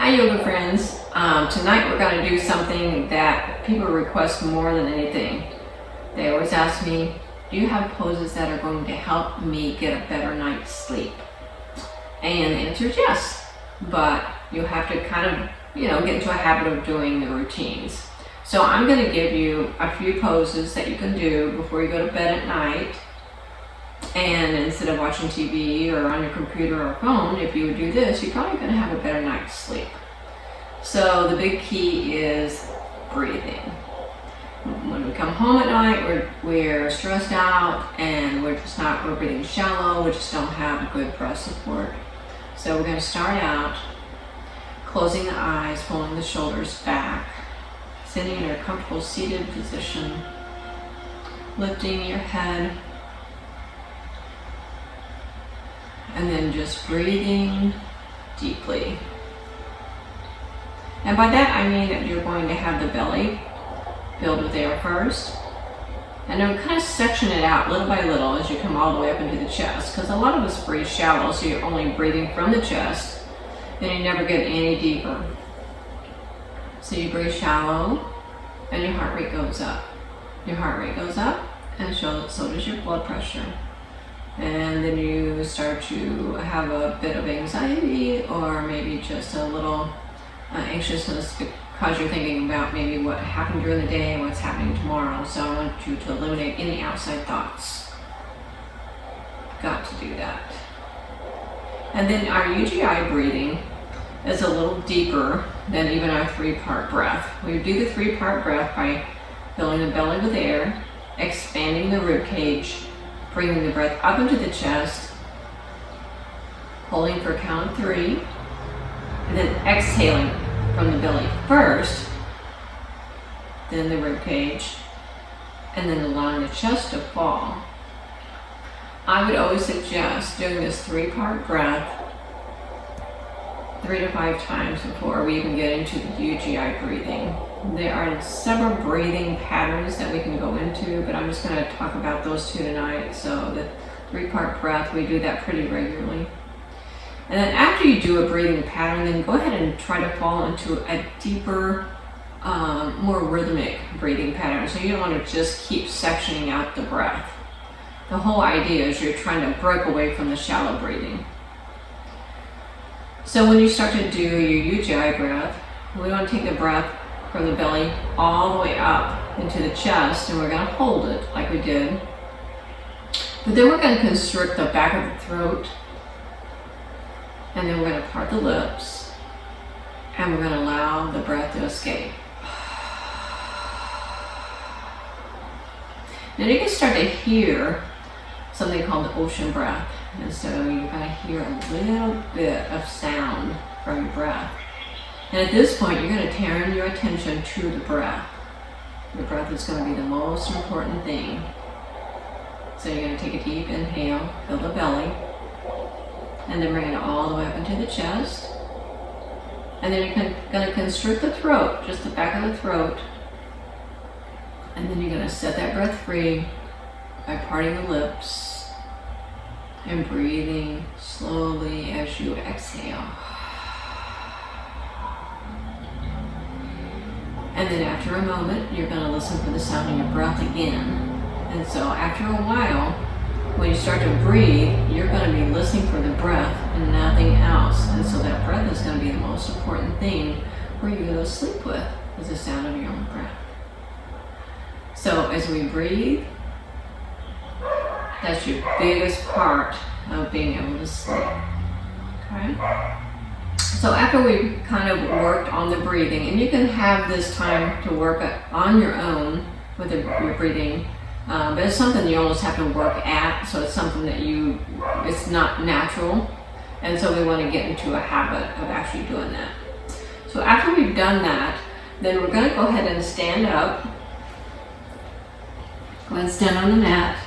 Hi yoga friends. Tonight we're going to do something that people request more than anything. They always ask me, do you have poses that are going to help me get a better night's sleep? And the answer is yes, but you have to kind of, get into a habit of doing the routines. So I'm going to give you a few poses that you can do before you go to bed at night. And instead of watching TV or on your computer or phone, if you would do this, you're probably going to have a better night's sleep. So the big key is breathing. When we come home at night, we're stressed out and we're breathing shallow, we just don't have good breath support. So we're going to start out closing the eyes, pulling the shoulders back, sitting in a comfortable seated position, lifting your head, and then just breathing deeply. And by that I mean that you're going to have the belly filled with air first, and then kind of section it out little by little as you come all the way up into the chest, because a lot of us breathe shallow, so you're only breathing from the chest and you never get any deeper. So you breathe shallow and your heart rate goes up. Your heart rate goes up and so does your blood pressure. And then you start to have a bit of anxiety or maybe just a little anxiousness because you're thinking about maybe what happened during the day and what's happening tomorrow. So I want you to eliminate any outside thoughts. Got to do that. And then our UGI breathing is a little deeper than even our 3-part breath. We do the 3-part breath by filling the belly with air, expanding the rib cage, bringing the breath up into the chest, holding for a count of 3, and then exhaling from the belly first, then the rib cage, and then allowing the chest to fall. I would always suggest doing this 3-part breath 3 to 5 times before we even get into the UGI breathing. There are several breathing patterns that we can go into, but I'm just going to talk about those 2 tonight. So the 3-part breath, we do that pretty regularly. And then after you do a breathing pattern, then go ahead and try to fall into a deeper, more rhythmic breathing pattern. So you don't want to just keep sectioning out the breath. The whole idea is you're trying to break away from the shallow breathing. So when you start to do your UGI breath, we want to take the breath from the belly all the way up into the chest, and we're going to hold it like we did. But then we're going to constrict the back of the throat, and then we're going to part the lips, and we're going to allow the breath to escape. Then you can start to hear something called the ocean breath. And so you're going to hear a little bit of sound from your breath. And at this point, you're going to turn your attention to the breath. The breath is going to be the most important thing. So you're going to take a deep inhale, fill the belly, and then bring it all the way up into the chest. And then you're going to constrict the throat, just the back of the throat. And then you're going to set that breath free by parting the lips and breathing slowly as you exhale. And then after a moment, you're going to listen for the sound of your breath again. And so after a while, when you start to breathe, you're going to be listening for the breath and nothing else. And so that breath is going to be the most important thing for you to go to sleep with, is the sound of your own breath. So as we breathe, that's your biggest part of being able to sleep. Okay? So after we've kind of worked on the breathing, and you can have this time to work on your own with your breathing, but it's something you almost have to work at, so it's something that it's not natural, and so we want to get into a habit of actually doing that. So after we've done that, then we're going to go ahead and stand up. Go ahead and stand on the mat.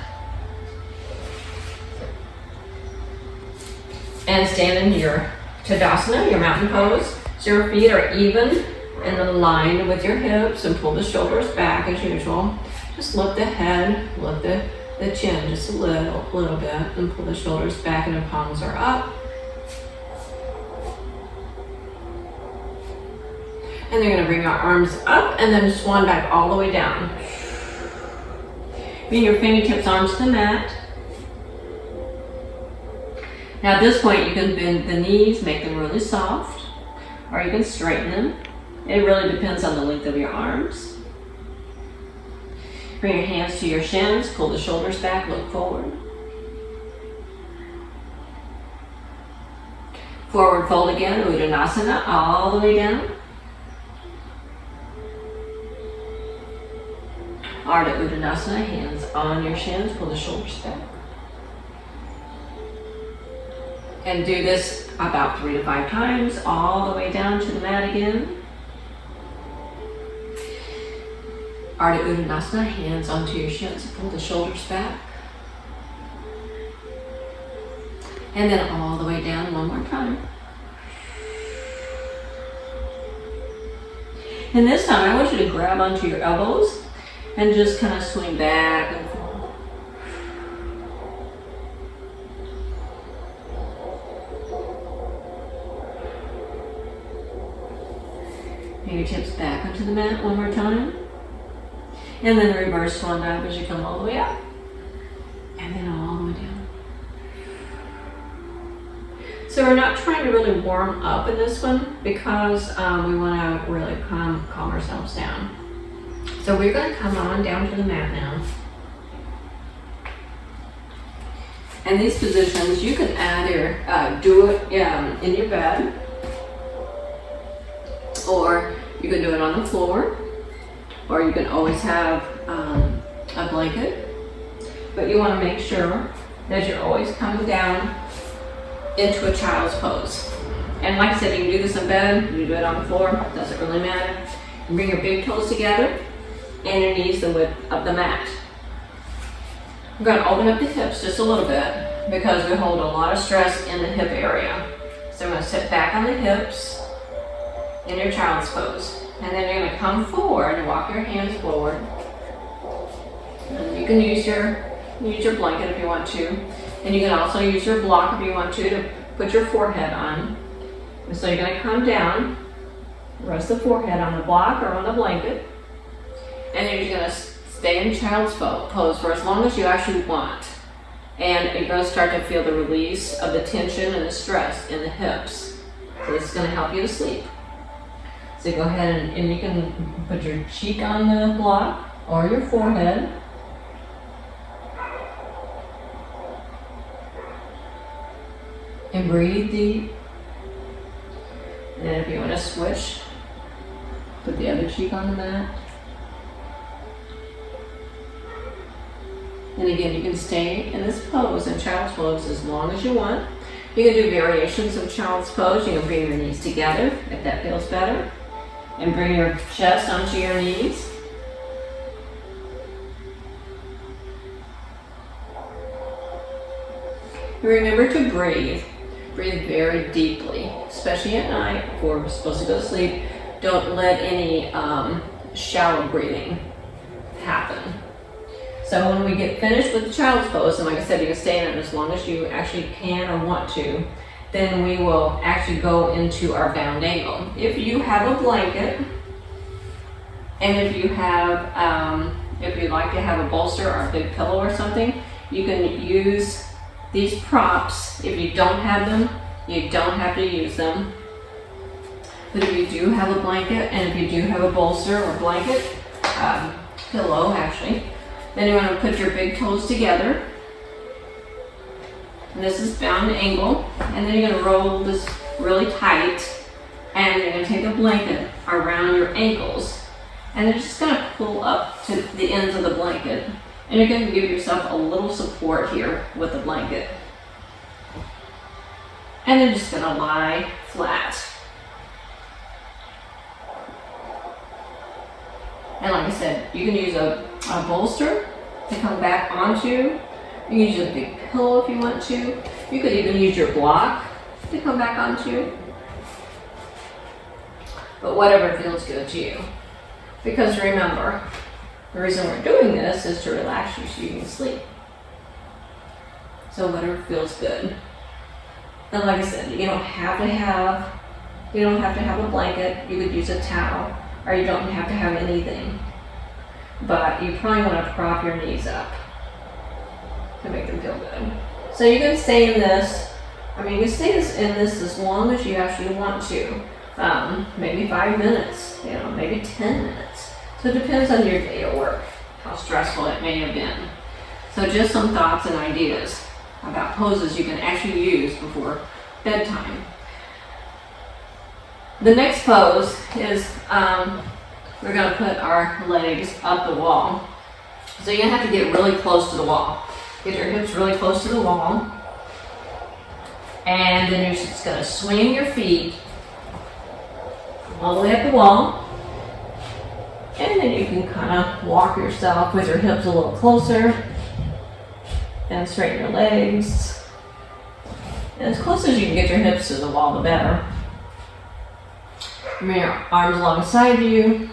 And stand in your Tadasana, your mountain pose. So your feet are even and aligned with your hips, and pull the shoulders back as usual. Just lift the head, lift the chin just a little bit, and pull the shoulders back and the palms are up. And you're going to bring your arms up and then swan dive all the way down. Bring your fingertips onto the mat. Now at this point you can bend the knees, make them really soft, or you can straighten them. It really depends on the length of your arms. Bring your hands to your shins, pull the shoulders back, look forward. Forward fold again, Uttanasana, all the way down. Ardha Uttanasana, hands on your shins, pull the shoulders back. And do this about 3 to 5 times, all the way down to the mat again. Ardha Uttanasana, hands onto your shins, pull the shoulders back. And then all the way down one more time. And this time I want you to grab onto your elbows and just kind of swing back and forth. Fingertips back onto the mat one more time. And then reverse swan dive as you come all the way up. And then all the way down. So we're not trying to really warm up in this one because we want to really calm ourselves down. So we're going to come on down to the mat now. And these positions, you can either do it in your bed, or you can do it on the floor, or you can always have a blanket. But you want to make sure that you're always coming down into a child's pose. And like I said, you can do this in bed, you can do it on the floor, doesn't really matter. You bring your big toes together and your knees the width of the mat. I'm going to open up the hips just a little bit because we hold a lot of stress in the hip area. So I'm going to sit back on the hips in your child's pose. And then you're going to come forward and walk your hands forward. And you can use your blanket if you want to. And you can also use your block if you want to put your forehead on. And so you're going to come down, rest the forehead on the block or on the blanket. And then you're going to stay in child's pose for as long as you actually want. And you're going to start to feel the release of the tension and the stress in the hips. So this is going to help you to sleep. So go ahead and you can put your cheek on the block or your forehead. And breathe deep. And then if you want to switch, put the other cheek on the mat. And again, you can stay in this pose, in child's pose, as long as you want. You can do variations of child's pose. You can bring your knees together if that feels better. And bring your chest onto your knees. Remember to breathe. Breathe very deeply, especially at night before we're supposed to go to sleep. Don't let any shallow breathing happen. So when we get finished with the child's pose, and like I said, you can stay in it as long as you actually can or want to, then we will actually go into our bound angle. If you have a blanket, and if you have, if you'd like to have a bolster or a big pillow or something, you can use these props. If you don't have them, you don't have to use them. But if you do have a blanket, and if you do have a bolster or blanket, pillow actually, then you want to put your big toes together. And this is bound angle. And then you're going to roll this really tight. And you're going to take a blanket around your ankles. And you're just going to pull up to the ends of the blanket. And you're going to give yourself a little support here with the blanket. And then just going to lie flat. And like I said, you can use a bolster to come back onto. You can use a big pillow if you want to. You could even use your block to come back onto. But whatever feels good to you. Because remember, the reason we're doing this is to relax you so you can sleep. So whatever feels good. And like I said, you don't have to have You don't have to have a blanket. You could use a towel, or you don't have to have anything. But you probably want to prop your knees up to make them feel good. So you can stay in this. I mean, you can stay in this as long as you actually want to. Maybe 5 minutes, you know, maybe 10 minutes. So it depends on your day of work, how stressful it may have been. So just some thoughts and ideas about poses you can actually use before bedtime. The next pose is we're going to put our legs up the wall. So you're going to have to get really close to the wall. Get your hips really close to the wall. And then you're just going to swing your feet all the way up the wall. And then you can kind of walk yourself with your hips a little closer. And straighten your legs. And as close as you can get your hips to the wall, the better. Bring your arms alongside you.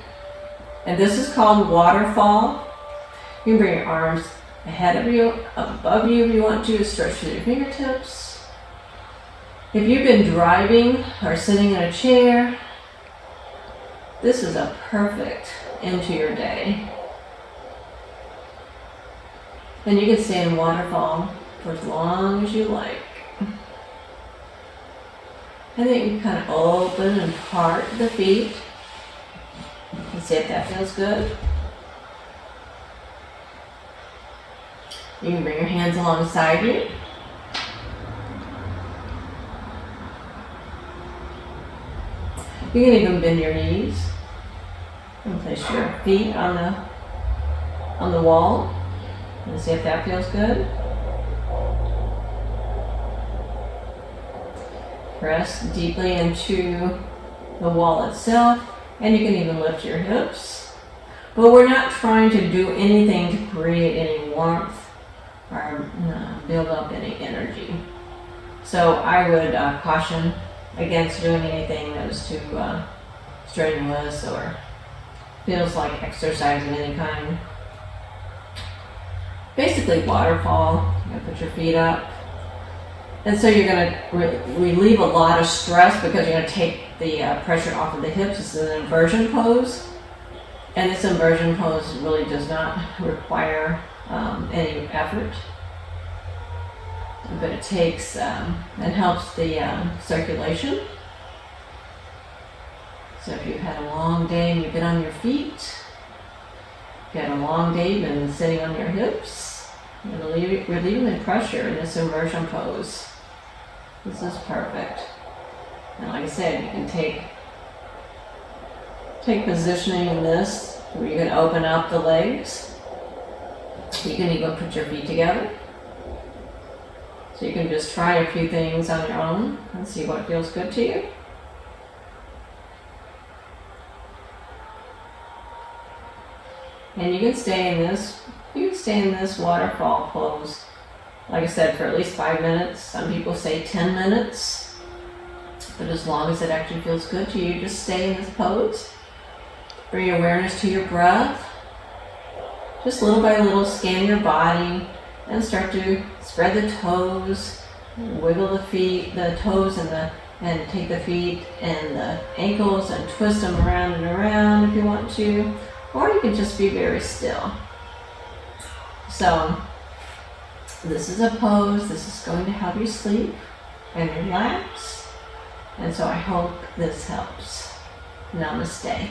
And this is called Waterfall. You can bring your arms ahead of you, above you if you want to. Stretch through your fingertips. If you've been driving or sitting in a chair, this is a perfect end to your day. And you can stay in Waterfall for as long as you like. And then you can kind of open and part the feet. And see if that feels good. You can bring your hands alongside you. You can even bend your knees and place your feet on the wall and see if that feels good. Press deeply into the wall itself, and you can even lift your hips. But we're not trying to do anything to create any warmth or build up any energy. So I would caution against doing anything that is too strenuous or feels like exercise of any kind. Basically Waterfall, you're gonna put your feet up. And so you're going to relieve a lot of stress because you're going to take the pressure off of the hips. This is an inversion pose. And this inversion pose really does not require any effort. But it takes and helps the circulation. So if you've had a long day and you've been on your feet, you've had a long day, you've been sitting on your hips, you're relieving the pressure in this inversion pose. This is perfect. And like I said, you can take positioning in this where you can open up the legs. You can even put your feet together. So you can just try a few things on your own and see what feels good to you. And you can stay in this waterfall pose, like I said, for at least 5 minutes. Some people say 10 minutes. But as long as it actually feels good to you, just stay in this pose. Bring awareness to your breath. Just little by little scan your body and start to spread the toes, wiggle the feet, the toes and take the feet and the ankles and twist them around and around if you want to. Or you can just be very still. So this is a pose. This is going to help you sleep and relax. And so I hope this helps. Namaste.